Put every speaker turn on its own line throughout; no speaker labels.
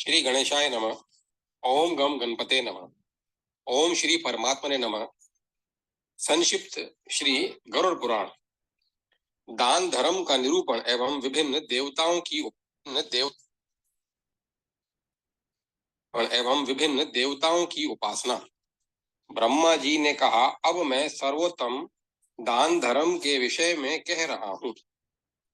श्री गणेशाय नमः। ओम गम गणपते नमः। ओम श्री परमात्मने नमः। संक्षिप्त श्री गरुड़ पुराण। दान धर्म का निरूपण एवं विभिन्न देवताओं की उपासना। ब्रह्मा जी ने कहा, अब मैं सर्वोत्तम दान धर्म के विषय में कह रहा हूँ।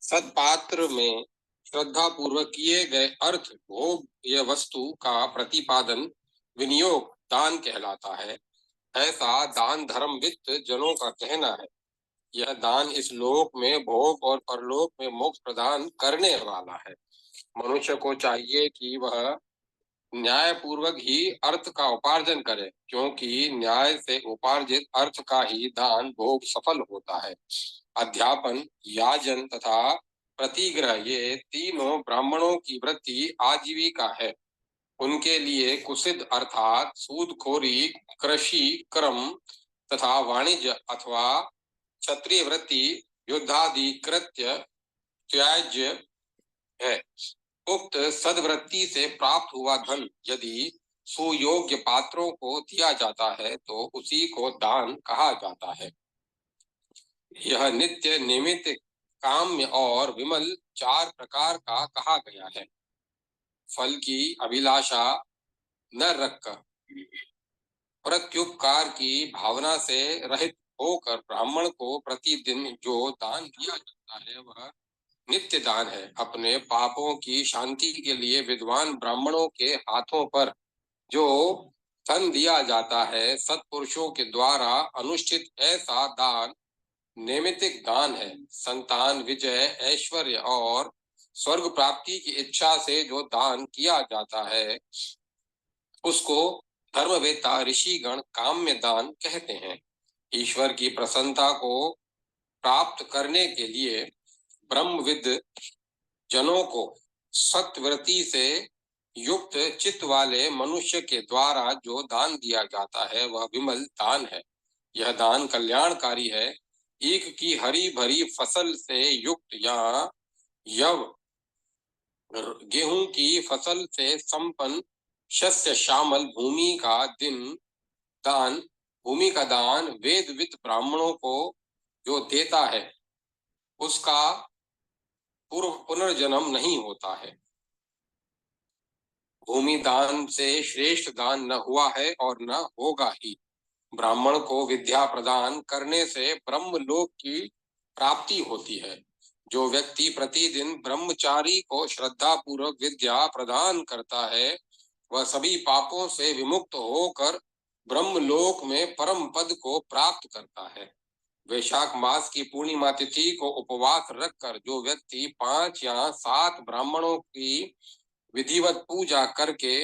सत्पात्र में श्रद्धा पूर्वक किए गए अर्थ भोग या वस्तु का प्रतिपादन विनियोग दान कहलाता है। ऐसा दान धर्म वित्त जनों का कहना है। यह दान इस लोक में भोग और परलोक में मोक्ष प्रदान करने वाला है। मनुष्य को चाहिए कि वह न्याय पूर्वक ही अर्थ का उपार्जन करे, क्योंकि न्याय से उपार्जित अर्थ का ही दान भोग सफल होता है। अध्यापन, याजन तथा प्रतिग्रह ये तीनों ब्राह्मणों की वृत्ति आजीविका है। उनके लिए कुसिद अर्थात सूदखोरी, कृषि क्रम तथा वाणिज्य अथवा क्षत्रिय वृत्ति, युद्धादि कृत्य त्याज्य है। उक्त सद्वृत्ति से प्राप्त हुआ धन यदि सुयोग्य पात्रों को दिया जाता है तो उसी को दान कहा जाता है। यह नित्य, निमित्त, काम्य और विमल चार प्रकार का कहा गया है। फल की अभिलाषा न रखकर प्रत्युपकार की भावना से रहित होकर ब्राह्मण को प्रतिदिन जो दान दिया जाता है वह नित्य दान है। अपने पापों की शांति के लिए विद्वान ब्राह्मणों के हाथों पर जो धन दिया जाता है, सत्पुरुषों के द्वारा अनुष्ठित ऐसा दान नैमित्तिक दान है। संतान, विजय, ऐश्वर्य और स्वर्ग प्राप्ति की इच्छा से जो दान किया जाता है उसको धर्मवेत्ता ऋषिगण काम्य दान कहते हैं। ईश्वर की प्रसन्नता को प्राप्त करने के लिए ब्रह्मविद जनों को सत्वृत्ति से युक्त चित्त वाले मनुष्य के द्वारा जो दान दिया जाता है वह विमल दान है। यह दान कल्याणकारी है। ईख की हरी भरी फसल से युक्त या यव गेहूं की फसल से संपन्न शस्य श्यामल भूमि का दान वेदविद ब्राह्मणों को जो देता है उसका पुनर्जन्म नहीं होता है। भूमि दान से श्रेष्ठ दान न हुआ है और न होगा ही। ब्राह्मण को विद्या प्रदान करने से ब्रह्मलोक की प्राप्ति होती है। जो व्यक्ति प्रतिदिन ब्रह्मचारी को श्रद्धा पूर्वक विद्या प्रदान करता है वह सभी पापों से विमुक्त होकर ब्रह्मलोक में परम पद को प्राप्त करता है। वैशाख मास की पूर्णिमा तिथि को उपवास रखकर जो व्यक्ति 5 या 7 ब्राह्मणों की विधिवत पूजा करके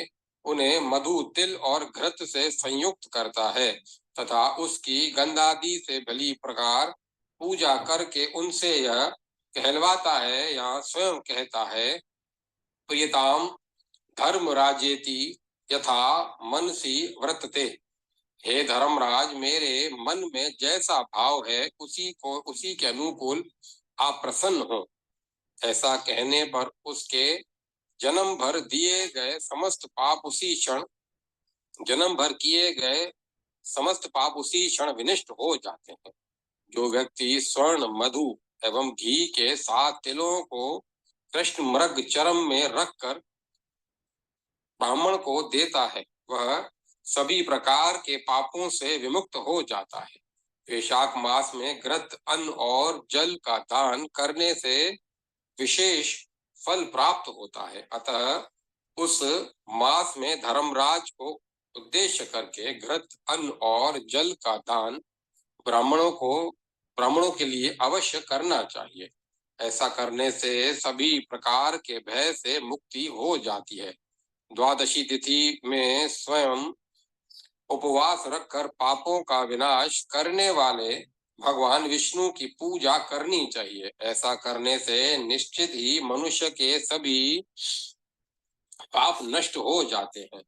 उन्हें मधु, तिल और घृत से संयुक्त करता है तथा उसकी गंधादि से भली प्रकार पूजा करके उनसे यह कहलवाता है या स्वयं कहता है, प्रियताम धर्मराजेति यथा मनसि वर्तते। हे धर्मराज, मेरे मन में जैसा भाव है उसी के अनुकूल आप प्रसन्न हो। ऐसा कहने पर उसके जन्म भर किए गए समस्त पाप उसी क्षण विनष्ट हो जाते हैं। जो व्यक्ति स्वर्ण, मधु एवं घी के 7 तिलों को कृष्ण मृग चरम में रखकर ब्राह्मण को देता है वह सभी प्रकार के पापों से विमुक्त हो जाता है। वैशाख मास में घृत, अन्न और जल का दान करने से विशेष फल प्राप्त होता है। अतः उस मास में धर्मराज को उद्देश्य करके घृत, अन्न और जल का दान ब्राह्मणों के लिए अवश्य करना चाहिए। ऐसा करने से सभी प्रकार के भय से मुक्ति हो जाती है। द्वादशी तिथि में स्वयं उपवास रखकर पापों का विनाश करने वाले भगवान विष्णु की पूजा करनी चाहिए। ऐसा करने से निश्चित ही मनुष्य के सभी पाप नष्ट हो जाते हैं।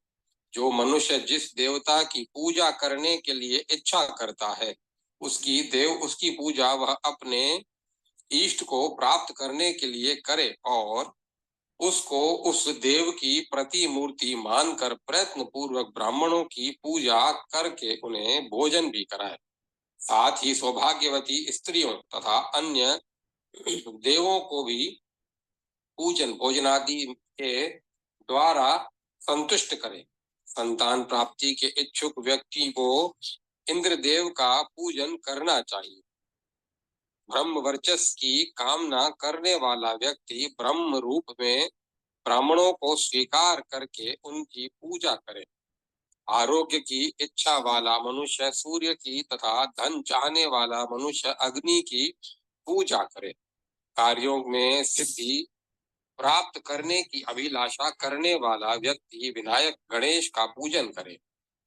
जो मनुष्य जिस देवता की पूजा करने के लिए इच्छा करता है उसकी पूजा वह अपने इष्ट को प्राप्त करने के लिए करे और उसको उस देव की प्रतिमूर्ति मानकर प्रयत्न पूर्वक ब्राह्मणों की पूजा करके उन्हें भोजन भी कराए। साथ ही सौभाग्यवती स्त्रियों तथा अन्य देवों को भी पूजन भोजनादि के द्वारा संतुष्ट करे। संतान प्राप्ति के इच्छुक व्यक्ति को इंद्रदेव का पूजन करना चाहिए। ब्रह्म वर्चस्व की कामना करने वाला व्यक्ति ब्रह्म रूप में ब्राह्मणों को स्वीकार करके उनकी पूजा करे। आरोग्य की इच्छा वाला मनुष्य सूर्य की तथा धन चाहने वाला मनुष्य अग्नि की पूजा करे। कार्यों में सिद्धि प्राप्त करने की अभिलाषा करने वाला व्यक्ति विनायक गणेश का पूजन करे।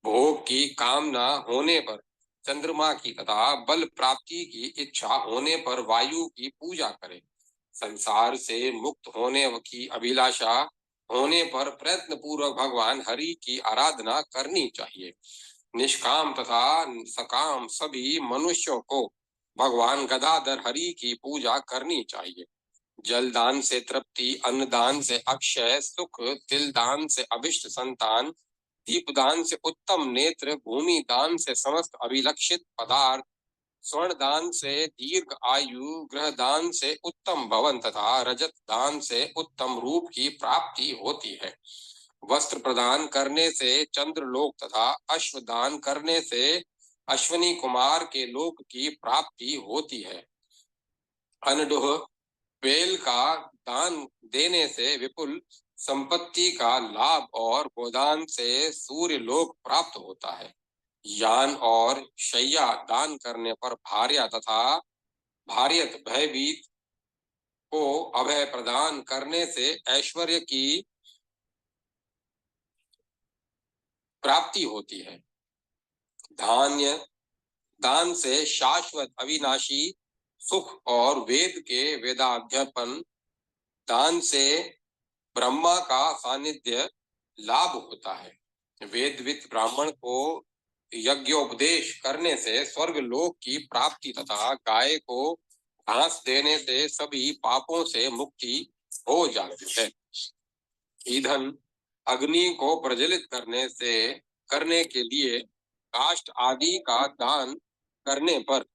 भोग की कामना होने पर चंद्रमा की तथा बल प्राप्ति की इच्छा होने पर वायु की पूजा करे। संसार से मुक्त होने की अभिलाषा होने पर प्रयत्न पूर्वक भगवान हरि की आराधना करनी चाहिए। निष्काम तथा सकाम सभी मनुष्यों को भगवान गदाधर हरि की पूजा करनी चाहिए। जल दान से तृप्ति, अन्न दान से अक्षय सुख, तिल दान से अभिष्ट संतान, दीप दान से उत्तम नेत्र, भूमि दान से समस्त अभिलक्षित पदार्थ, स्वर्ण दान से दीर्घ आयु, गृह दान से उत्तम भवन तथा रजत दान से उत्तम रूप की प्राप्ति होती है। वस्त्र प्रदान करने से चंद्रलोक तथा अश्व दान करने से अश्वनी कुमार के लोक की प्राप्ति होती है। अनडुह बेल का दान देने से विपुल संपत्ति का लाभ और गोदान से सूर्य लोक प्राप्त होता है। यान और शैया दान करने पर भार्या तथा भार्यत भयभीत को अभय प्रदान करने से ऐश्वर्य की प्राप्ति होती है। धान्य दान से शाश्वत अविनाशी सुख और वेद के वेदाध्यापन दान से ब्रह्मा का सानिध्य लाभ होता है। वेदविद ब्राह्मण को यज्ञोपदेश करने से स्वर्ग लोक की प्राप्ति तथा गाय को घास देने से सभी पापों से मुक्ति हो जाती है। ईंधन अग्नि को प्रज्वलित करने के लिए काष्ठ आदि का दान करने पर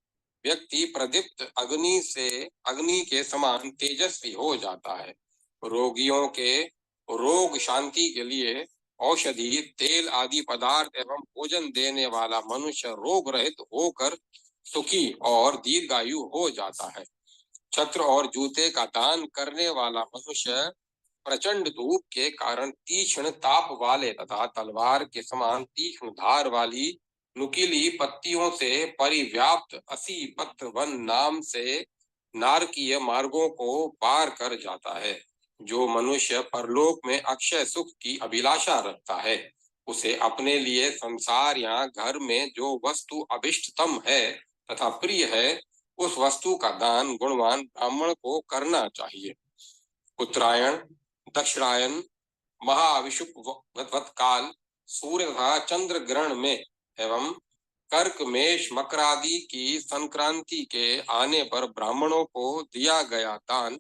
व्यक्ति प्रदीप्त अग्नि के समान तेजस्वी हो जाता है। रोगियों के रोग शांति के लिए औषधि, तेल आदि पदार्थ एवं भोजन देने वाला मनुष्य रोग रहित होकर सुखी और दीर्घायु हो जाता है। छत्र और जूते का दान करने वाला मनुष्य प्रचंड धूप के कारण तीक्ष्ण ताप वाले तथा तलवार के समान तीक्ष्ण धार वाली नुकीली पत्तियों से परिव्याप्त असी पत्र वन नाम से नारकीय मार्गों को पार कर जाता है। जो मनुष्य परलोक में अक्षय सुख की अभिलाषा रखता है, उसे अपने लिए संसार या घर में जो वस्तु अभिष्टतम है तथा प्रिय है, उस वस्तु का दान गुणवान ब्राह्मण को करना चाहिए। उत्तरायण, दक्षिणायन, महाविषुवत काल, सूर्य तथा चंद्र ग्रहण में एवं कर्क, मेष, मकर आदि की संक्रांति के आने पर ब्राह्मणों को दिया गया दान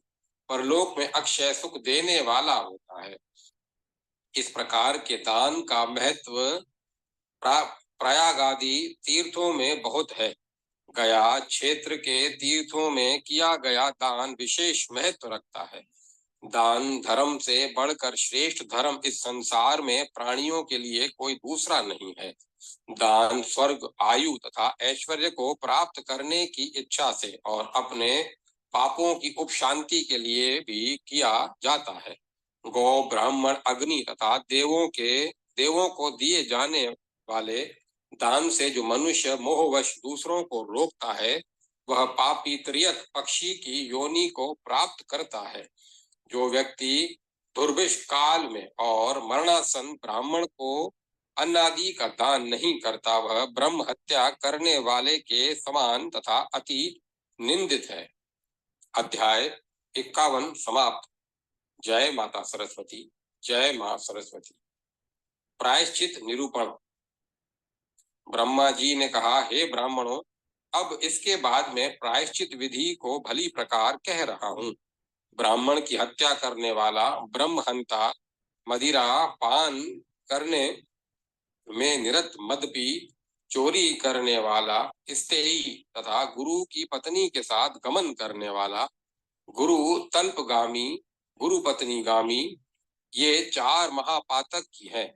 परलोक में अक्षय सुख देने वाला होता है। इस प्रकार के दान का महत्व प्रयाग आदि तीर्थों में बहुत है। गया क्षेत्र के तीर्थों में किया गया दान विशेष महत्व रखता है। दान धर्म से बढ़कर श्रेष्ठ धर्म इस संसार में प्राणियों के लिए कोई दूसरा नहीं है। दान स्वर्ग, आयु तथा ऐश्वर्य को प्राप्त करने की इच्छा से और अपने पापों की उपशांति के लिए भी किया जाता है। गौ, ब्राह्मण, अग्नि तथा देवों को दिए जाने वाले दान से जो मनुष्य मोहवश दूसरों को रोकता है, वह पापी त्रियक पक्षी की योनि को प्राप्त करता है। जो व्यक्ति दुर्भिक्ष काल में और मरणासन ब्राह्मण को अन्नादि का दान नहीं करता, वह ब्रह्म हत्या करने वाले के समान तथा अति निंदित है। अध्याय 51 समाप्त। जय माता सरस्वती। जय मां सरस्वती। प्रायश्चित निरूपण। ब्रह्मा जी ने कहा, हे ब्राह्मणों, अब इसके बाद मैं प्रायश्चित विधि को भली प्रकार कह रहा हूँ। ब्राह्मण की हत्या करने वाला, ब्रह्महंता, मदिरा पान करने में निरत, मद पी, चोरी करने वाला, स्तेई तथा गुरु की पत्नी के साथ गमन करने वाला, गुरु तल्पगामी, गुरु पत्नीगामी, ये 4 महापातक की है।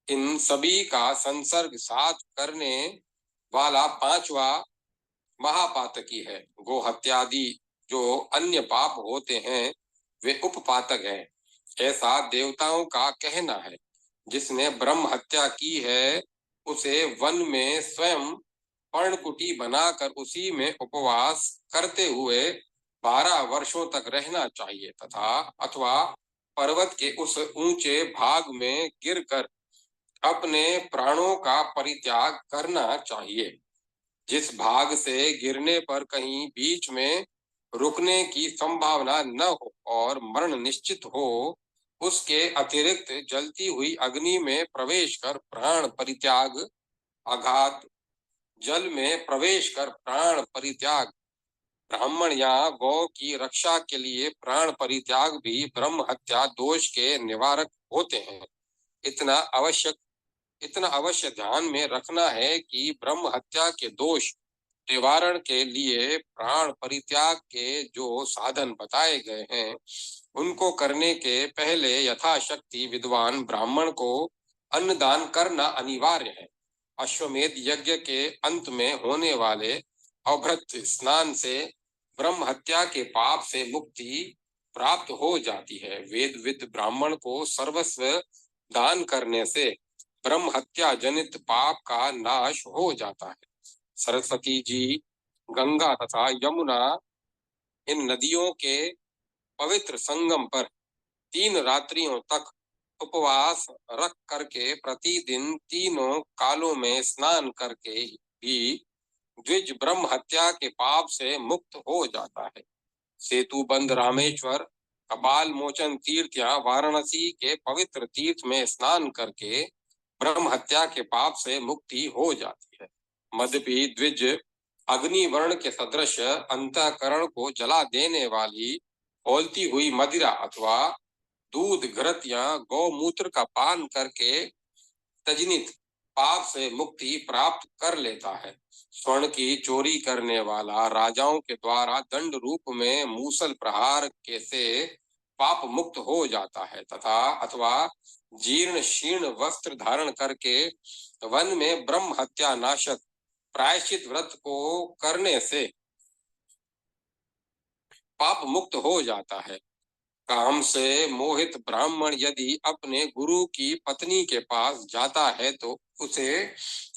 इन सभी का संसर्ग साथ करने वाला 5वां महापातकी है। गो हत्यादि जो अन्य पाप होते हैं वे उपपातक हैं, ऐसा देवताओं का कहना है। जिसने ब्रह्म हत्या की है उसे वन में स्वयं पर्णकुटी बनाकर उसी में उपवास करते हुए 12 वर्षों तक रहना चाहिए तथा अथवा पर्वत के उस ऊंचे भाग में गिरकर अपने प्राणों का परित्याग करना चाहिए। जिस भाग से गिरने पर कहीं बीच में रुकने की संभावना न हो और मरण निश्चित हो, उसके अतिरिक्त जलती हुई अग्नि में प्रवेश कर प्राण परित्याग, अगाध जल में प्रवेश कर प्राण परित्याग, ब्राह्मण या गौ की रक्षा के लिए प्राण परित्याग भी ब्रह्म हत्या दोष के निवारक होते हैं। इतना अवश्य ध्यान में रखना है कि ब्रह्म हत्या के दोष निवारण के लिए प्राण परित्याग के जो साधन बताए गए हैं उनको करने के पहले यथाशक्ति विद्वान ब्राह्मण को अन्नदान करना अनिवार्य है। अश्वमेध यज्ञ के अंत में होने वाले अभ्रत स्नान से ब्रह्म हत्या के पाप से मुक्ति प्राप्त हो जाती है। वेदविद ब्राह्मण को सर्वस्व दान करने से ब्रह्म हत्या जनित पाप का नाश हो जाता है। सरस्वती जी, गंगा तथा यमुना इन नदियों के पवित्र संगम पर 3 रात्रियों तक उपवास रख करके प्रतिदिन तीनों कालों में स्नान करके भी द्विज ब्रह्म हत्या के पाप से मुक्त हो जाता है। सेतुबंध रामेश्वर, कपाल मोचन तीर्थ या वाराणसी के पवित्र तीर्थ में स्नान करके ब्रह्म हत्या के पाप से मुक्ति हो जाती है। मदपी द्विज अग्निवर्ण के सदृश अंतःकरण को जला देने वाली खौलती हुई मदिरा अथवा दूध, घृत या गौमूत्र का पान करके तजनित पाप से मुक्ति प्राप्त कर लेता है। स्वर्ण की चोरी करने वाला राजाओं के द्वारा दंड रूप में मूसल प्रहार के से पाप मुक्त हो जाता है तथा अथवा जीर्ण शीर्ण वस्त्र धारण करके वन में ब्रह्म हत्या नाशक प्रायश्चित व्रत को करने से पाप मुक्त हो जाता है। काम से मोहित ब्राह्मण यदि अपने गुरु की पत्नी के पास जाता है तो उसे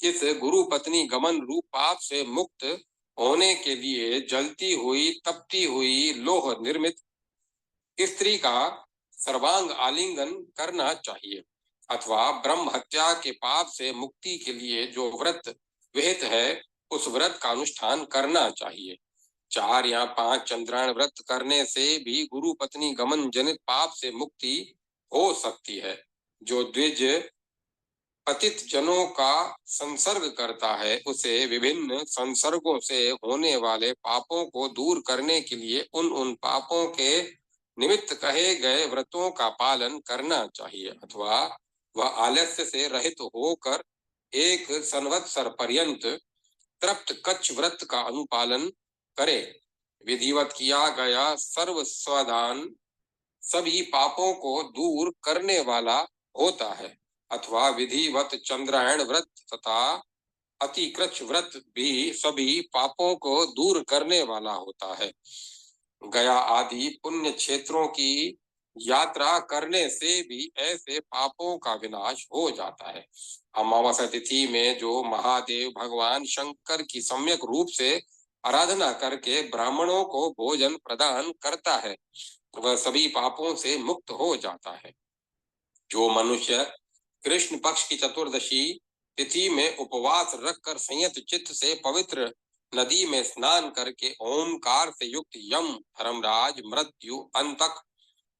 इस गुरु पत्नी गमन रूप पाप से मुक्त होने के लिए जलती हुई तपती हुई लोह निर्मित स्त्री का सर्वांग आलिंगन करना चाहिए अथवा ब्रह्म हत्या के पाप से मुक्ति के लिए जो व्रत विहित है उस व्रत का अनुष्ठान करना चाहिए। 4 या 5 चंद्रायण व्रत करने से भी गुरु पत्नी गमन जनित पाप से मुक्ति हो सकती है। जो द्विज पतित जनों का संसर्ग करता है उसे विभिन्न संसर्गों से होने वाले पापों को दूर करने के लिए उन पापों के निमित्त कहे गए व्रतों का पालन करना चाहिए अथवा वह आलस्य से रहित होकर 1 संवत्सर पर्यंत तृप्त कच्छ व्रत का अनुपालन करे। विधिवत किया गया सर्व स्वदान सभी पापों को दूर करने वाला होता है अथवा विधिवत चंद्रायण व्रत तथा अतिकृच्छ व्रत भी सभी पापों को दूर करने वाला होता है। गया आदि पुण्य क्षेत्रों की यात्रा करने से भी ऐसे पापों का विनाश हो जाता है। अमावस्या तिथि में जो महादेव भगवान शंकर की सम्यक रूप से आराधना करके ब्राह्मणों को भोजन प्रदान करता है वह सभी पापों से मुक्त हो जाता है। जो मनुष्य कृष्ण पक्ष की चतुर्दशी तिथि में उपवास रखकर संयत चित्त से पवित्र नदी में स्नान करके ओमकार से युक्त यम, धर्मराज, मृत्यु, अंतक,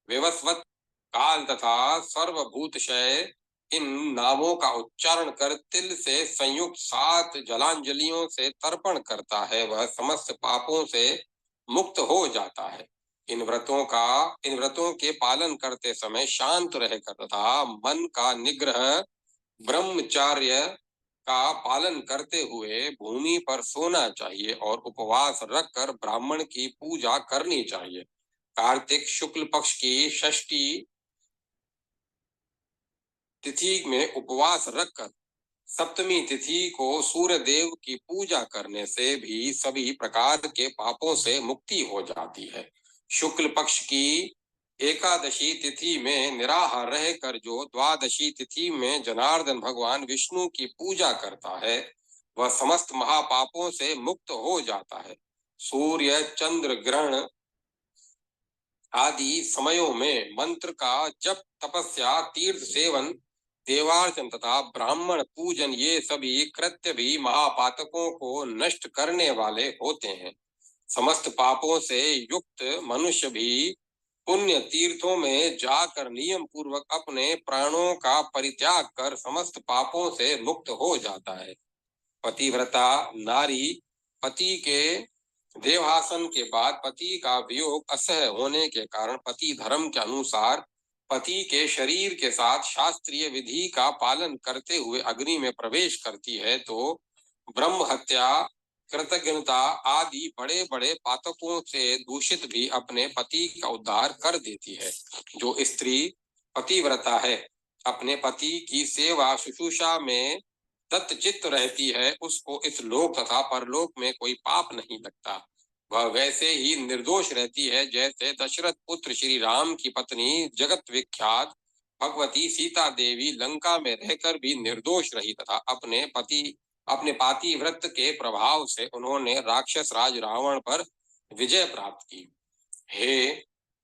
विवस्वत, काल तथा सर्वभूतशय इन नामों का उच्चारण कर तिल से संयुक्त 7 जलांजलियों से तर्पण करता है वह समस्त पापों से मुक्त हो जाता है। इन व्रतों के पालन करते समय शांत रहकर तथा मन का निग्रह ब्रह्मचार्य का पालन करते हुए भूमि पर सोना चाहिए और उपवास रखकर ब्राह्मण की पूजा करनी चाहिए। कार्तिक शुक्ल पक्ष की षष्ठी तिथि में उपवास रखकर सप्तमी तिथि को सूर्य देव की पूजा करने से भी सभी प्रकार के पापों से मुक्ति हो जाती है। शुक्ल पक्ष की एकादशी तिथि में निराहार रहकर जो द्वादशी तिथि में जनार्दन भगवान विष्णु की पूजा करता है वह समस्त महापापों से मुक्त हो जाता है। सूर्य चंद्र ग्रहण आदि समयों में मंत्र का जप, तपस्या, तीर्थ सेवन, देवार्चन तथा ब्राह्मण पूजन ये सभी कृत्य भी महापातकों को नष्ट करने वाले होते हैं। समस्त पापों से युक्त मनुष्य भी पुण्य तीर्थों में जाकर नियम पूर्वक अपने प्राणों का परित्याग कर समस्त पापों से मुक्त हो जाता है। पतिव्रता नारी पति के देहासन के बाद पति का वियोग असह्य होने के कारण पति धर्म के अनुसार पति के शरीर के साथ शास्त्रीय विधि का पालन करते हुए अग्नि में प्रवेश करती है तो ब्रह्म हत्या, कृतज्ञता आदि बड़े बड़े पातकों से दूषित भी अपने पति का उद्धार कर देती है। जो स्त्री पतिव्रता है, अपने पति की सेवा शुश्रूषा में तत्चित्त रहती है, उसको इस लोक तथा परलोक में कोई पाप नहीं लगता। वह वैसे ही निर्दोष रहती है जैसे दशरथ पुत्र श्री राम की पत्नी जगत विख्यात भगवती सीता देवी लंका में रहकर भी निर्दोष रही तथा अपने पातिव्रत के प्रभाव से उन्होंने राक्षस राज रावण पर विजय प्राप्त की। हे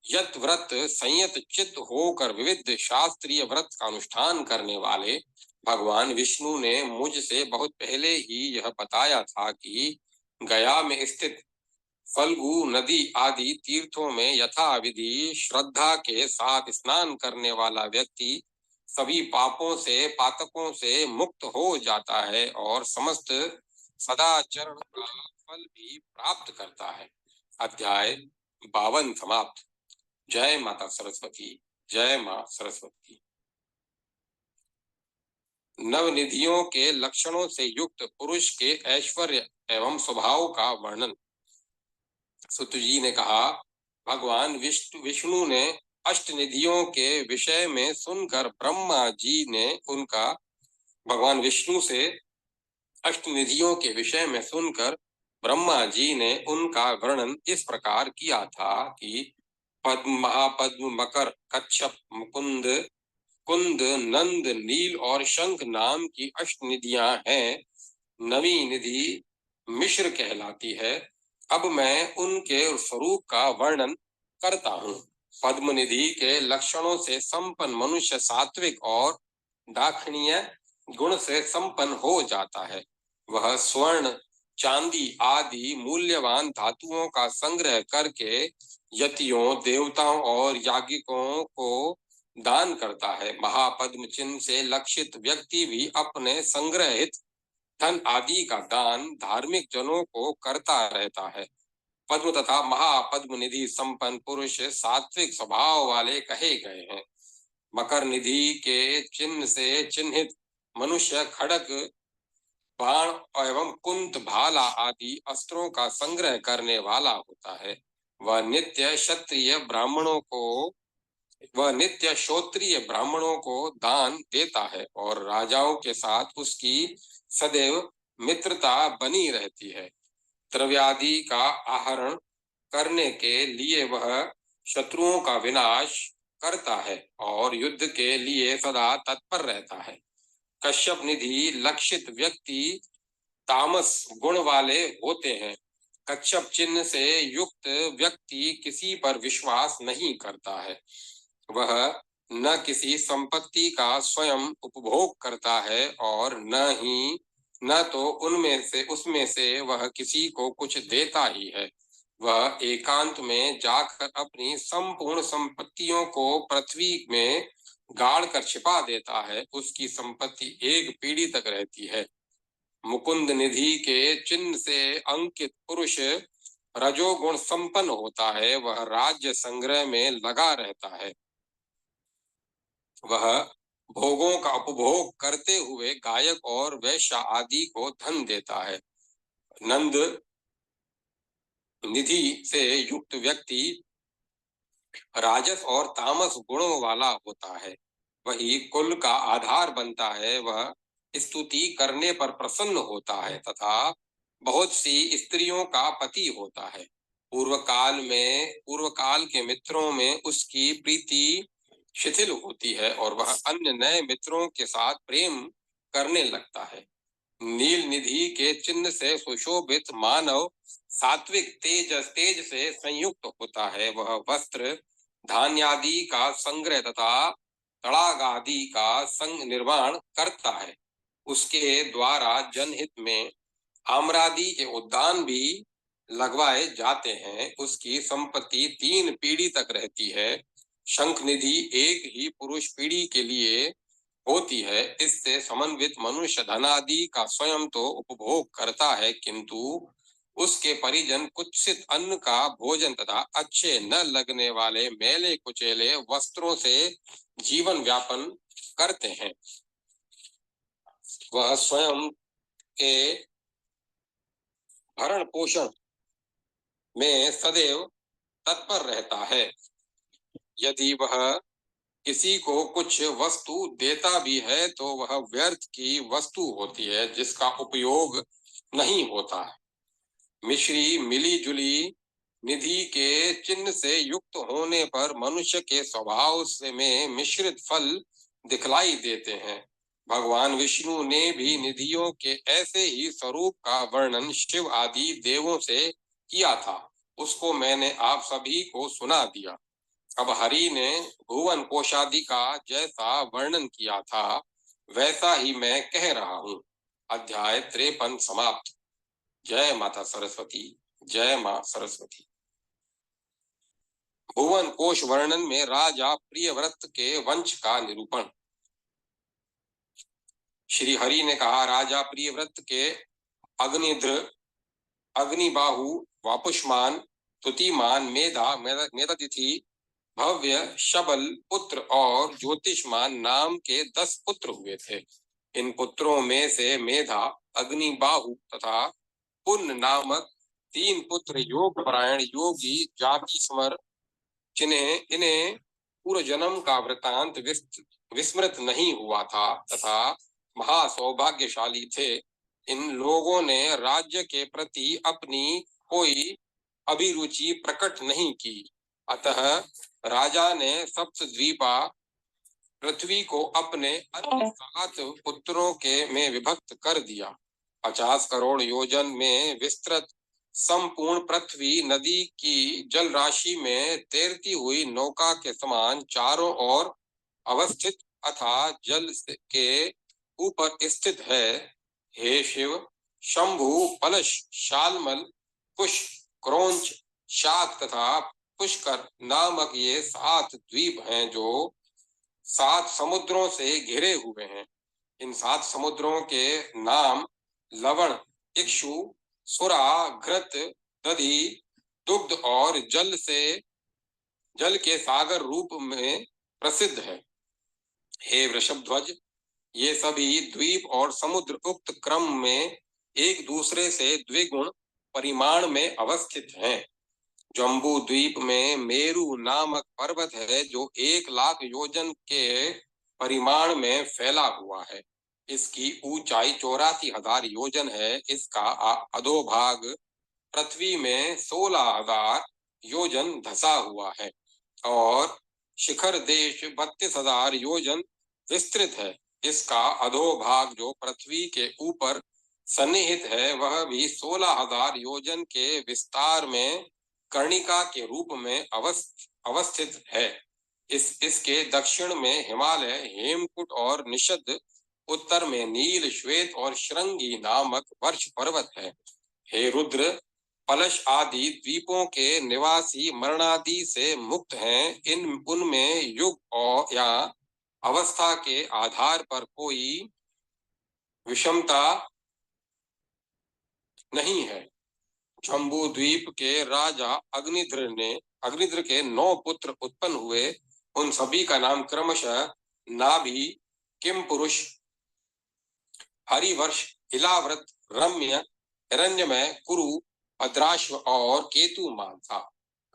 यत व्रत संयत चित्त होकर विविध शास्त्रीय व्रत का अनुष्ठान करने वाले, भगवान विष्णु ने मुझसे बहुत पहले ही यह बताया था कि गया में स्थित फल्गु नदी आदि तीर्थों में यथा विधि श्रद्धा के साथ स्नान करने वाला व्यक्ति सभी पापों से पातकों से मुक्त हो जाता है और समस्त सदाचरण का फल भी प्राप्त करता है। अध्याय 52 समाप्त। जय माता सरस्वती। जय मां सरस्वती। नवनिधियों के लक्षणों से युक्त पुरुष के ऐश्वर्य एवं स्वभाव का वर्णन। सुत जी ने कहा, भगवान विष्णु ने अष्टनिधियों के विषय में सुनकर ब्रह्मा जी ने उनका भगवान विष्णु से अष्टनिधियों के विषय में सुनकर ब्रह्मा जी ने उनका वर्णन इस प्रकार किया था कि पद्म, महापद्म, मकर, कच्छप, मुकुंद, कुंद, नंद, नील और शंख नाम की अष्टनिधियां हैं। नवी निधि मिश्र कहलाती है। अब मैं उनके स्वरूप का वर्णन करता हूँ। पद्म निधि के लक्षणों से संपन्न मनुष्य सात्विक और दाक्षिणीय गुण से संपन्न हो जाता है। वह स्वर्ण, चांदी आदि मूल्यवान धातुओं का संग्रह करके यतियों, देवताओं और याज्ञिकों को दान करता है। महापद्म चिन्ह से लक्षित व्यक्ति भी अपने संग्रहित धन आदि का दान धार्मिक जनों को करता रहता है। पद्म तथा महापद्म निधि संपन्न पुरुष सात्विक स्वभाव वाले कहे गए हैं। मकर निधि के चिन्ह से चिन्हित मनुष्य खड़ग, बाण एवं कुंत, भाला आदि अस्त्रों का संग्रह करने वाला होता है। वह नित्य क्षोत्रिय ब्राह्मणों को दान देता है और राजाओं के साथ उसकी सदैव मित्रता बनी रहती है। द्रव्यादि का आहरण करने के लिए वह शत्रुओं का विनाश करता है और युद्ध के लिए सदा तत्पर रहता है। कश्यप निधि लक्षित व्यक्ति तामस गुण वाले होते हैं। कच्छप चिन्ह से युक्त व्यक्ति किसी पर विश्वास नहीं करता है। वह न किसी संपत्ति का स्वयं उपभोग करता है और न तो उसमें से वह किसी को कुछ देता ही है। वह एकांत में जाकर अपनी संपूर्ण संपत्तियों को पृथ्वी में गाड़ कर छिपा देता है। उसकी संपत्ति एक पीढ़ी तक रहती है। मुकुंद निधि के चिन्ह से अंकित पुरुष रजोगुण संपन्न होता है वह राज्य संग्रह में लगा रहता है। वह भोगों का उपभोग करते हुए गायक और वैश्य आदि को धन देता है। नंद निधि से युक्त व्यक्ति राजस और तामस गुणों वाला होता है। वही कुल का आधार बनता है। वह स्तुति करने पर प्रसन्न होता है तथा बहुत सी स्त्रियों का पति होता है। पूर्व काल के मित्रों में उसकी प्रीति शिथिल होती है और वह अन्य नए मित्रों के साथ प्रेम करने लगता है। नील निधि के चिन्ह से सुशोभित मानव सात्विक तेज से संयुक्त होता है। वह वस्त्र धान्यादि का संग्रह तथा तड़ागादि का संग निर्माण करता है। उसके द्वारा जनहित में आम्रादि के उद्यान भी लगवाए जाते हैं। उसकी संपत्ति 3 पीढ़ी तक रहती है। शंख निधि एक ही पुरुष पीढ़ी के लिए होती है। इससे समन्वित मनुष्य धनादि का स्वयं तो उपभोग करता है किंतु उसके परिजन कुत्सित अन्न का भोजन तथा अच्छे न लगने वाले मैले कुचेले वस्त्रों से जीवन व्यापन करते हैं। वह स्वयं के भरण पोषण में सदैव तत्पर रहता है। यदि वह किसी को कुछ वस्तु देता भी है तो वह व्यर्थ की वस्तु होती है जिसका उपयोग नहीं होता है। मिश्री मिली जुली निधि के चिन्ह से युक्त होने पर मनुष्य के स्वभाव से में मिश्रित फल दिखलाई देते हैं। भगवान विष्णु ने भी निधियों के ऐसे ही स्वरूप का वर्णन शिव आदि देवों से किया था। उसको मैंने आप सभी को सुना दिया। अब हरि ने भुवन कोशादि का जैसा वर्णन किया था वैसा ही मैं कह रहा हूँ। अध्याय 53 समाप्त। जय माता सरस्वती। जय मां सरस्वती। भुवन कोश वर्णन में राजा प्रियव्रत के वंश का निरूपण। श्री हरि ने कहा, राजा प्रियव्रत के अग्निध्र, अग्निबाहु, वापुष्मान, तुतिमान, मेधातिथि, भव्य, शबल पुत्र और ज्योतिषमान नाम के 10 पुत्र हुए थे। इन पुत्रों में से मेधा, अग्निबाहु तथा पुण्य नामक 3 पुत्र योग परायण योगी जाति समर जिन्हें इन्हें पूर्व जन्म का वृतांत विस्मृत नहीं हुआ था तथा महासौभाग्यशाली थे। इन लोगों ने राज्य के प्रति अपनी कोई अभिरुचि प्रकट नहीं की। अतः राजा ने सप्तद्वीपा पृथ्वी को अपने अन्य 7 पुत्रों के में विभक्त कर दिया। 50 करोड़ योजन में विस्तृत संपूर्ण पृथ्वी नदी की जल राशि में तैरती हुई नौका के समान चारों ओर अवस्थित अथा जल के ऊपर स्थित है। हे शिव, शंभु, पलश, शालमल, कुश, क्रोंच, शाक तथा पुष्कर नामक ये 7 द्वीप हैं जो 7 समुद्रों से घिरे हुए हैं। इन 7 समुद्रों के नाम लवण, इक्षु, सुरा, घृत, दधि, दुग्ध और जल के सागर रूप में प्रसिद्ध है। हे वृषभध्वज, ये सभी द्वीप और समुद्र उक्त क्रम में एक दूसरे से द्विगुण परिमाण में अवस्थित हैं। जम्बू द्वीप में मेरु नामक पर्वत है जो 1 लाख योजन के परिमाण में फैला हुआ है। इसकी ऊंचाई 84,000 योजन है। इसका अधोभाग पृथ्वी में 16,000 योजन धसा हुआ है और शिखर देश 32,000 योजन विस्तृत है। इसका अधोभाग जो पृथ्वी के ऊपर सन्निहित है वह भी 16,000 योजन के विस्तार में कर्णिका के रूप में अवस्थित है। इसके दक्षिण में हिमालय, हेमकुट और निषद, उत्तर में नील, श्वेत और श्रृंगी नामक वर्ष पर्वत है। हे रुद्र, पलश आदि द्वीपों के निवासी मरणादि से मुक्त हैं। उनमें युग और या अवस्था के आधार पर कोई विषमता नहीं है। जम्बू द्वीप के राजा अग्निद्र के 9 पुत्र उत्पन्न हुए। उन सभी का नाम क्रमशः नाभि, किमपुरुष, हरिवर्ष, इलाव्रत, रम्य, हिरण्यमय, कुरु, भद्राश्व और केतुमान था।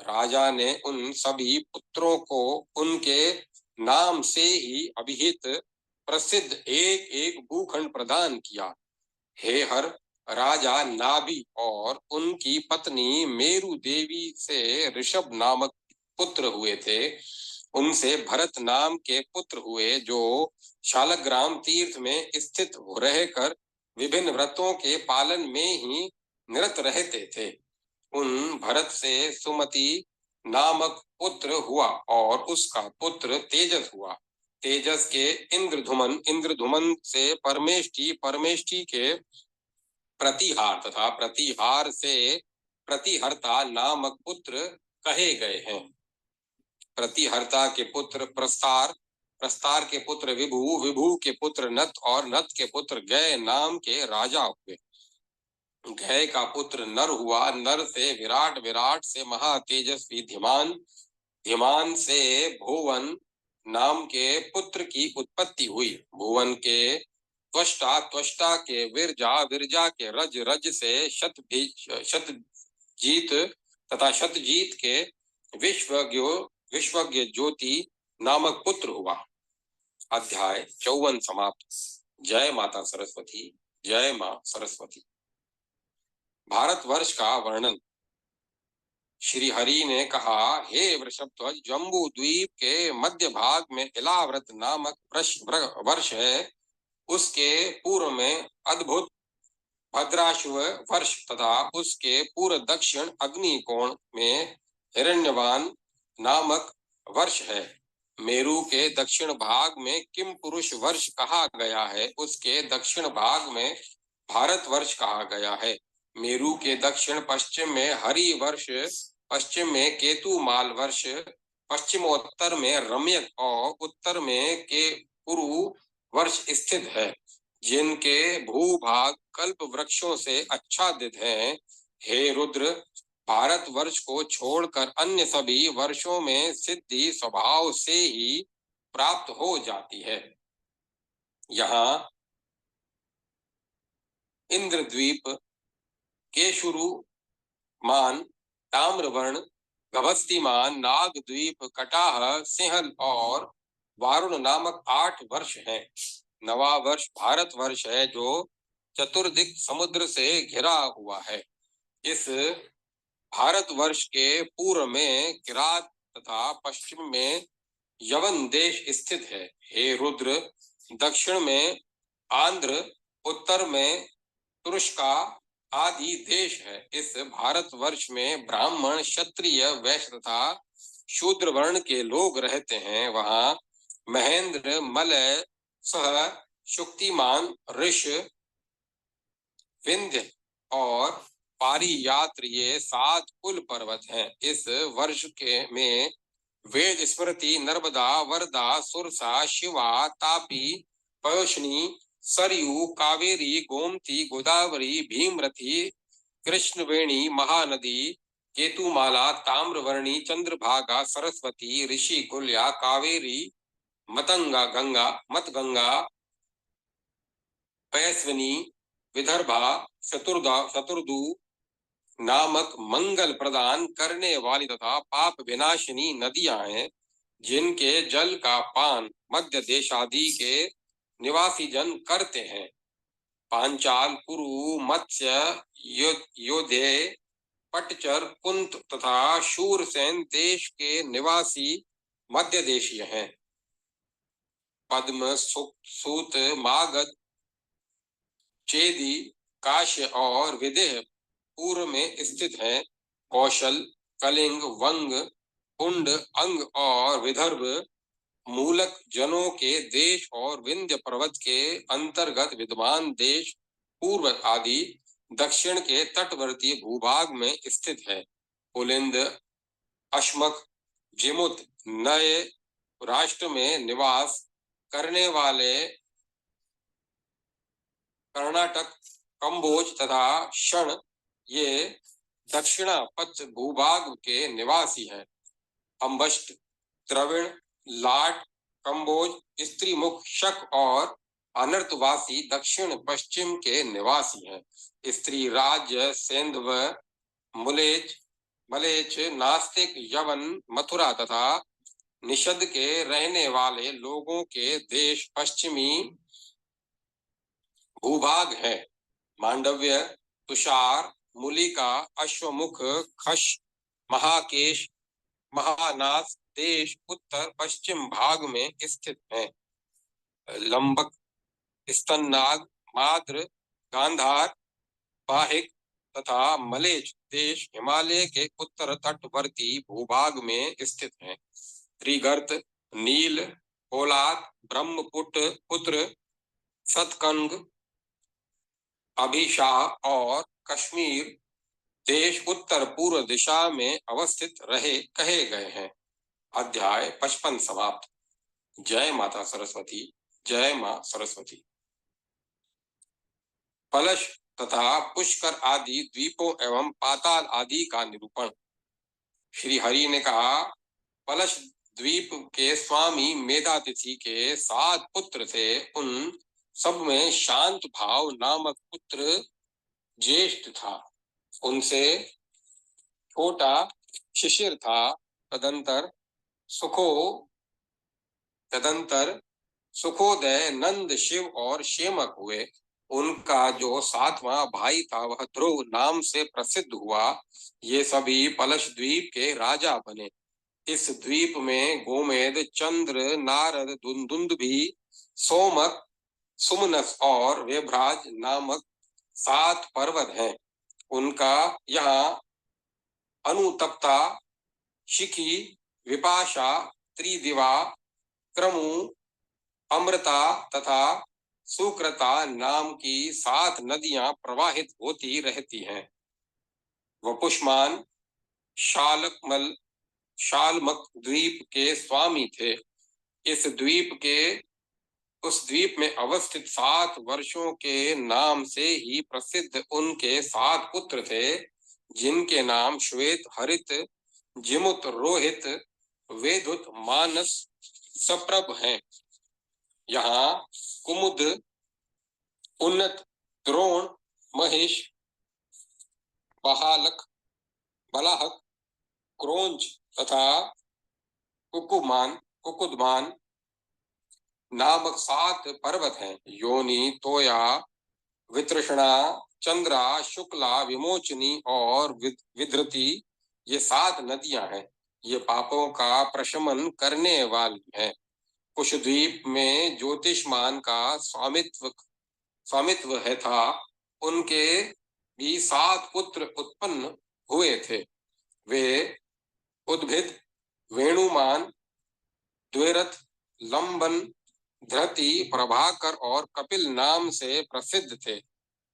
राजा ने उन सभी पुत्रों को उनके नाम से ही अभिहित प्रसिद्ध एक एक भूखंड प्रदान किया। हे हर, राजा नाभि और उनकी पत्नी मेरु देवी से ऋषभ नामक पुत्र हुए थे। उनसे भरत नाम के पुत्र हुए, जो शालग्राम तीर्थ में स्थित रहकर विभिन्न व्रतों के पालन में ही निरत रहते थे। उन भरत से सुमति नामक पुत्र हुआ और उसका पुत्र तेजस हुआ। तेजस के इंद्रधुमन से परमेष्टि, परमेष्टि के प्रतिहार तथा प्रतिहार से प्रतिहर्ता नामक पुत्र कहे गए हैं। प्रतिहर्ता के पुत्र प्रस्तार, प्रस्तार के पुत्र विभु, विभु के पुत्र नत और नत के पुत्र गय नाम के राजा हुए। गय का पुत्र नर हुआ, नर से विराट, विराट से महातेजस्वी धीमान, धीमान से भुवन नाम के पुत्र की उत्पत्ति हुई। भुवन के त्वष्टा, त्वष्टा के विरजा, विरजा के रज, रज से शतजीत तथा शतजीत के विश्वज्ञ ज्योति नामक पुत्र हुआ। अध्याय 54 समाप्त। जय माता सरस्वती, जय मां सरस्वती। भारतवर्ष का वर्णन। श्री हरि ने कहा, हे वृषभध्वज, जम्बू द्वीप के मध्य भाग में इलाव्रत नामक वर्ष है। उसके पूर्व में अद्भुत भद्राश्व वर्ष तथा उसके पूर्व दक्षिण अग्निकोण में हिरण्यवान नामक वर्ष है। मेरु के दक्षिण भाग में किम पुरुष वर्ष कहा गया है। उसके दक्षिण भाग में भारत वर्ष कहा गया है। मेरु के दक्षिण पश्चिम में हरि वर्ष, पश्चिम में केतुमाल वर्ष, पश्चिमोत्तर में रम्यक और उत्तर में के कुरु वर्ष स्थित है, जिनके भूभाग कल्प वृक्षों से आच्छादित हैं। हे रुद्र, भारत वर्ष को छोड़कर अन्य सभी वर्षों में सिद्धि स्वभाव से ही प्राप्त हो जाती है। यहाँ इंद्रद्वीप, केशुरुमान, ताम्रवर्ण, गभस्तिमान, नागद्वीप, कटाह, सिंहल और वारुण नामक 8 वर्ष हैं। 9वां वर्ष भारत वर्ष है, जो चतुर्दिक समुद्र से घिरा हुआ है। इस भारत वर्ष के पूर्व में किरात तथा पश्चिम में यवन देश स्थित है। हे रुद्र, दक्षिण में आंध्र, उत्तर में तुरस्का आदि देश है। इस भारत वर्ष में ब्राह्मण, क्षत्रिय, वैश्य तथा शूद्र वर्ण के लोग रहते हैं। वहां महेंद्र, मलय, सह, शुक्तिमान, ऋष, विंध्य और पारियात्र ये 7 कुल पर्वत हैं। इस वर्ष के में वेद स्मृति, नर्मदा, वर्धा, सुरसा, शिवा, तापी, पयोष्णी, सरयू, कावेरी, गोमती, गोदावरी, भीमरथी, कृष्णवेणी, महानदी, केतुमाला, ताम्रवर्णी, चंद्रभागा, सरस्वती, ऋषि कुल्या, कावेरी, मतगंगा, पैस्विनी, विदर्भा, शतुर्दु नामक मंगल प्रदान करने वाली तथा पाप विनाशिनी नदियां हैं, जिनके जल का पान मध्य देशादि के निवासी जन करते हैं। पांचाल, कुरु, मत्स्य, योधे, पटचर, कुंत तथा शूरसेन देश के निवासी मध्य देशीय हैं। पद्म, सूत, मागध, चेदी, काश्य और विदेह पूर्व में स्थित हैं। कौशल, कलिंग, वंग, कुंड, अंग और विदर्भ मूलक जनों के देश और विंध्य पर्वत के अंतर्गत विद्यमान देश पूर्व आदि दक्षिण के तटवर्ती भूभाग में स्थित है। पुलिंद, अश्मक, जिमुत, नए राष्ट्र में निवास करने वाले कर्नाटक, कंबोज तथा क्षण ये दक्षिणा पश्च भूभाग के निवासी हैं। अम्बष्ट, द्रविड़, लाट, कंबोज, स्त्रीमुख, शक और अनर्थवासी दक्षिण पश्चिम के निवासी हैं। स्त्री राज्य सेंधव, मुलेच, मलेच, नास्तिक, यवन, मथुरा तथा निषद के रहने वाले लोगों के देश पश्चिमी भूभाग है। मांडव्य, तुषार, मुलिका, अश्वमुख, खश, महाकेश, महानास देश उत्तर पश्चिम भाग में स्थित है। लंबक, स्तननाग, माद्र, गांधार, बाहिक तथा मलेच देश हिमालय के उत्तर तटवर्ती भूभाग में स्थित हैं। त्रिगर्त, नील, पोलाद, ब्रह्मपुत्र पुत्र, सतकंग, अभिशाह और कश्मीर देश उत्तर पूर्व दिशा में अवस्थित रहे कहे गए हैं। अध्याय 55 समाप्त। जय माता सरस्वती। जय मां सरस्वती। पलश तथा पुष्कर आदि द्वीपों एवं पाताल आदि का निरूपण। श्री हरि ने कहा, पलश द्वीप के स्वामी मेधातिथि के 7 पुत्र थे। उन सब में शांत भाव नामक पुत्र ज्येष्ठ था। उनसे छोटा शिशिर था। तदंतर सुखोदय, नंद, शिव और शेमक हुए। उनका जो 7वां भाई था वह ध्रुव नाम से प्रसिद्ध हुआ। ये सभी पलश द्वीप के राजा बने। इस द्वीप में गोमेद, चंद्र, नारद, दुंदुभी, सोमक, सुमनस और वेभराज नामक 7 पर्वत हैं। उनका यहाँ अनुतप्ता, शिखी, विपाशा, त्रिदिवा, क्रमु, अमृता तथा सुकृता नाम की 7 नदियां प्रवाहित होती रहती हैं। वपुष्मान शालमक द्वीप के स्वामी थे। उस द्वीप में अवस्थित 7 वर्षों के नाम से ही प्रसिद्ध उनके 7 पुत्र थे, जिनके नाम श्वेत, हरित, जिमुत, रोहित, वेदुत, मानस, सप्रभ हैं। यहाँ कुमुद, उन्नत, द्रोण, महेश, बलाहक, क्रोंच तथा कुकुदमान नामक 7 पर्वत हैं। योनि, तोया, वितृष्णा, चंद्रा, शुक्ला, विमोचनी और विधृति ये 7 नदियां हैं। ये पापों का प्रशमन करने वाली हैं। कुशद्वीप में ज्योतिष्मान का स्वामित्व है था। उनके भी 7 पुत्र उत्पन्न हुए थे। वे उद्भिद, वेणुमान, द्विरथ, लंबन, धृति, प्रभाकर और कपिल नाम से प्रसिद्ध थे।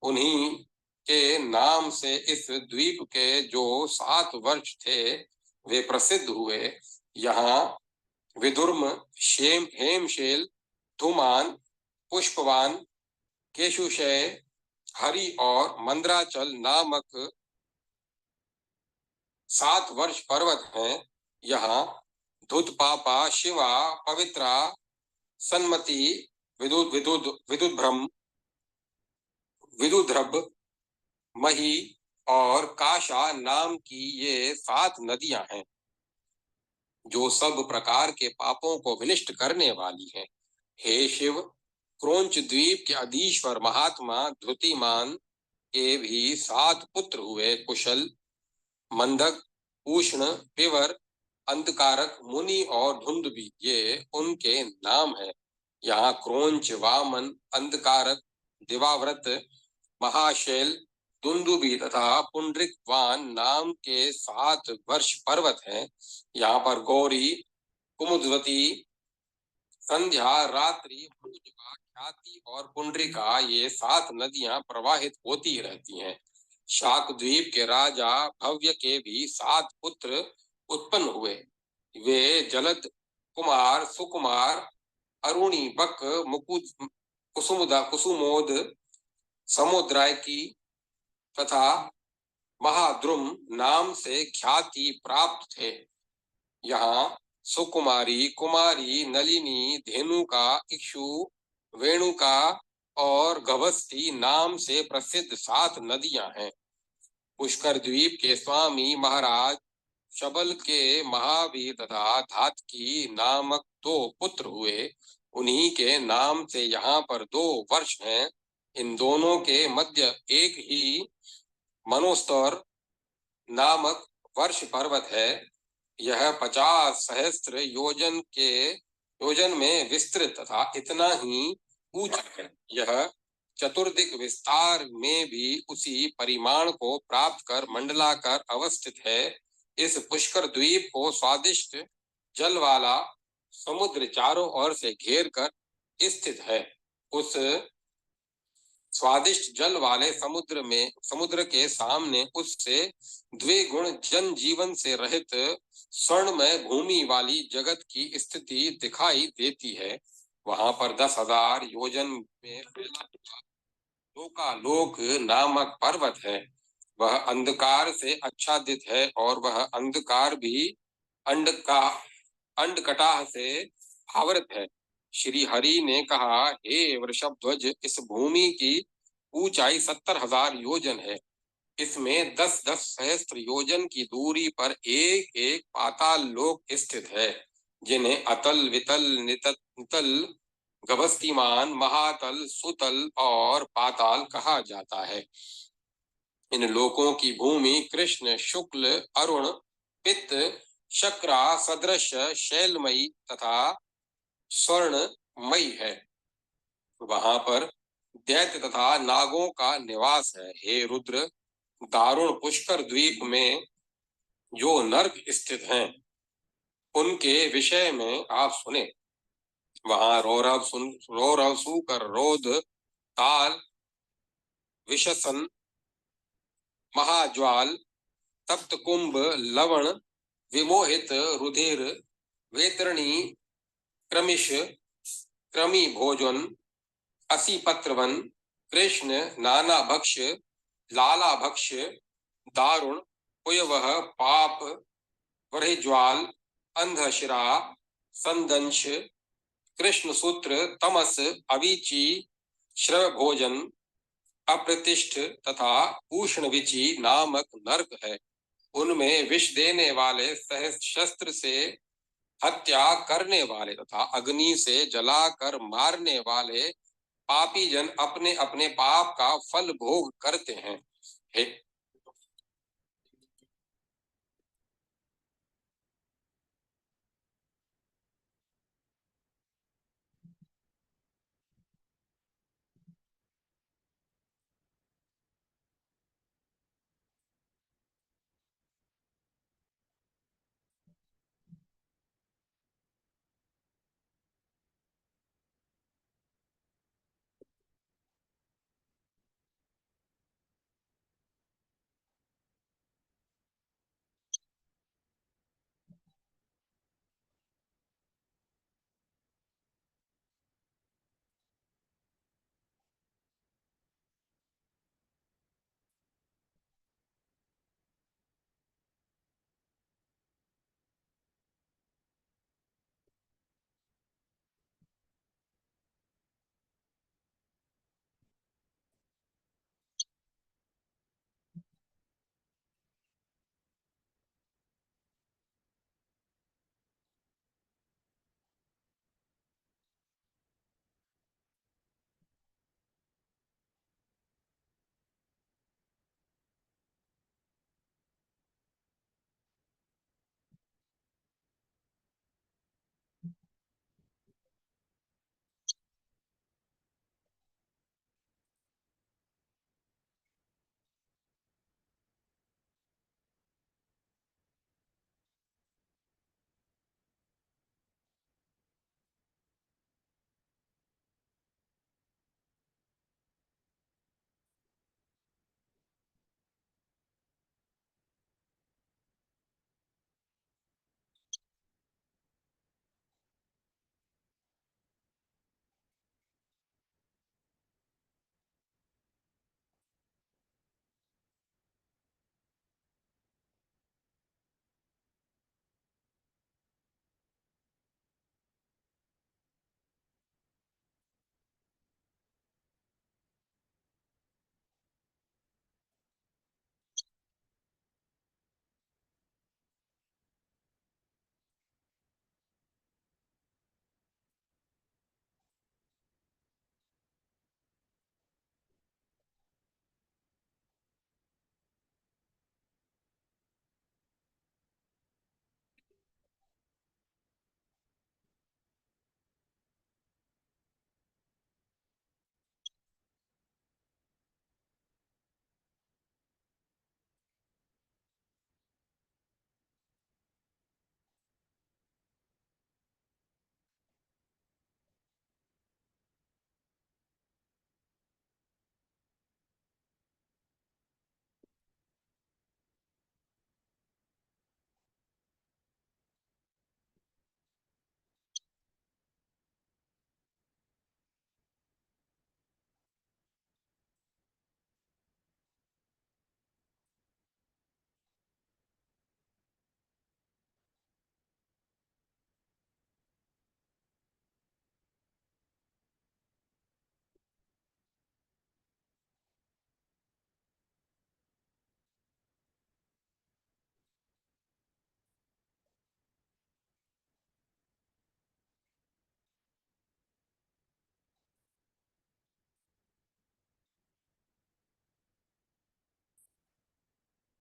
उन्हीं के नाम से इस द्वीप के जो 7 वर्ष थे वे प्रसिद्ध हुए। यहाँ विदुर्म, हेमशेल, धुमान, पुष्पवान, केशुशय, हरि और मंद्राचल नामक 7 वर्ष पर्वत हैं। यहाँ धुतपापा, शिवा, पवित्रा, सन्मति, विदुद्रभ, मही और काशा नाम की ये 7 नदियां हैं, जो सब प्रकार के पापों को विनिष्ट करने वाली हैं। हे शिव, क्रोंच द्वीप के अधीश्वर महात्मा धृतिमान के भी 7 पुत्र हुए। कुशल, मंदक, उष्ण, पिवर, अंधकारक, मुनि और धुंधुभी ये उनके नाम हैं। यहाँ क्रोंच, वामन, अंधकारक, दिवाव्रत, महाशैल, दुंदुभी तथा पुंडरिकवान नाम के 7 वर्ष पर्वत हैं। यहाँ पर गौरी, कुमुदवती, संध्या, रात्रि, ख्याति और पुंडरिका ये 7 नदियां प्रवाहित होती रहती हैं। शाक द्वीप के राजा भव्य के भी 7 पुत्र उत्पन्न हुए। वे जलद कुमार, सुकुमार, अरुणी, बक, मुकुद, कुसुमोद, समुद्रायकी तथा महाद्रुम नाम से ख्याति प्राप्त थे। यहाँ सुकुमारी, कुमारी, नलिनी, धेनुका, इक्षु, वेणुका और गभस्ती नाम से प्रसिद्ध 7 नदियां हैं। पुष्कर द्वीप के स्वामी महाराज शबल के महावीर तथा धातकी नामक 2 पुत्र हुए। उन्हीं के नाम से यहाँ पर 2 वर्ष हैं। इन दोनों के मध्य एक ही मनोस्तर नामक वर्ष पर्वत है। यह 50 सहस्त्र योजन में विस्तृत तथा इतना ही ऊंचा है। यह चतुर्दिक विस्तार में भी उसी परिमाण को प्राप्त कर मंडलाकर अवस्थित है। इस पुष्कर द्वीप को स्वादिष्ट जल वाला समुद्र चारों ओर से घेर कर स्थित है। उस स्वादिष्ट जल वाले समुद्र के सामने उससे द्विगुण जन जीवन से रहित स्वर्णमय भूमि वाली जगत की स्थिति दिखाई देती है। वहां पर 10,000 योजन में फैला लोकालोक नामक पर्वत है। वह अंधकार से आच्छादित है और वह अंधकार भी अंडकटाह से आवृत है। श्री हरि ने कहा, हे वृषभध्वज, इस भूमि की ऊंचाई 70,000 योजन है। इसमें 10-10 सहस्त्र योजन की दूरी पर एक एक पाताल लोक स्थित है, जिन्हें अतल, वितल, नितल, गभस्तिमान, महातल, सुतल और पाताल कहा जाता है। इन लोकों की भूमि कृष्ण, शुक्ल, अरुण, पित्त, शक्रा सदृश शैलमयी तथा स्वर्णमयी है। वहां पर दैत्य तथा नागों का निवास है। हे रुद्र, दारुण पुष्कर द्वीप में जो नर्क स्थित हैं, उनके विषय में आप सुने। वहां रौरव, सूकर, रोध, ताल, विशसन, महाज्वाल, तप्त कुंभ, लवण, विमोहित रुधिर, वेतरणी, क्रमिश, क्रमी भोजन, असी पत्रवन, कृष्ण, नाना भक्ष, लाला भक्ष, दारुण, पुयवह, पाप, वरज्वाल, अंधशिरा, संदंश, कृष्ण सूत्र, तमस, अवीची, श्रव भोजन, अप्रतिष्ठ तथा उष्ण विचि नामक नरक है। उनमें विष देने वाले, सहस्त्र से हत्या करने वाले तथा अग्नि से जलाकर मारने वाले पापी जन अपने अपने पाप का फल भोग करते हैं।